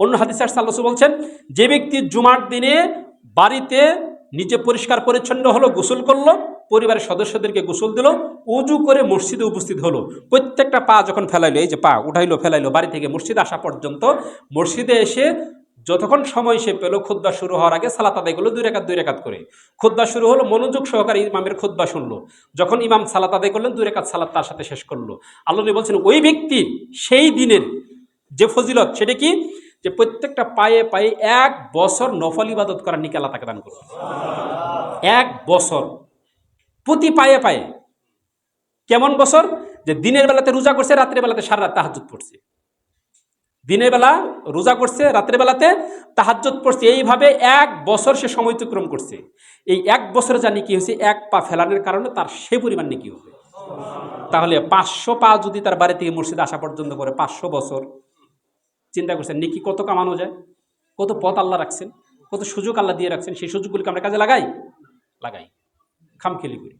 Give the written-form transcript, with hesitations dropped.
অন্য হাদিসে আসছে আল্লাহ রাসূল বলছেন, যে ব্যক্তি জুমার দিনে বাড়িতে নিজে পরিষ্কার পরিচ্ছন্ন হলো, গোসল করলো, পরিবারের সদস্যদেরকে গোসল দিল, উজু করে মসজিদে উপস্থিত হলো, প্রত্যেকটা পা যখন ফেলাইলো, এই যে পা উঠাইলো ফেলাইলো, বাড়ি থেকে মসজিদে আসা পর্যন্ত, মসজিদে এসে যতক্ষণ সময় সে পেল খুতবা শুরু হওয়ার আগে সালাত আদায় করলো 2 রাকাত করে। খুতবা শুরু হলো, মনোযোগ সহকারে ইমামের খুতবা শুনলো, যখন ইমাম সালাত আদায় করলেন 2 রাকাত সালাত তার সাথে শেষ করলো। আল্লাহ নবী বলছেন ওই ব্যক্তির সেই দিনের যে ফজিলত সেটা কি, যে প্রত্যেকটা পায়ে পায়ে 1 বছর নফল ইবাদত করার নিকে আল্লাহ তাকে দান করবে। 1 বছর প্রতি পায়ে পায়ে। কেমন বছর? যে দিনের বেলাতে রোজা করছে, রাত্রের বেলাতে সারা রাত তাহাজ্জুদ পড়ছে, দিনের বেলা রোজা করছে, রাত্রের বেলাতে তাহাজ্জুদ পড়ছে, এইভাবে 1 বছর সে সময় অতিক্রম করছে। এই 1 বছরে জানি কি হয়েছে, 1 পা ফেলানোর কারণে তার সে পরিমাণ নাকি হবে। তাহলে 500 পা যদি তার বাড়ি থেকে মসজিদে আসা পর্যন্ত করে, 500 বছর, চিন্তা করছেন নাকি কত কামানো যায়, কত পথ আল্লাহ রাখছেন, কত সুযোগ আল্লাহ দিয়ে রাখছেন। সেই সুযোগগুলিকে আমরা কাজে লাগাই, খামখেয়ালি করি।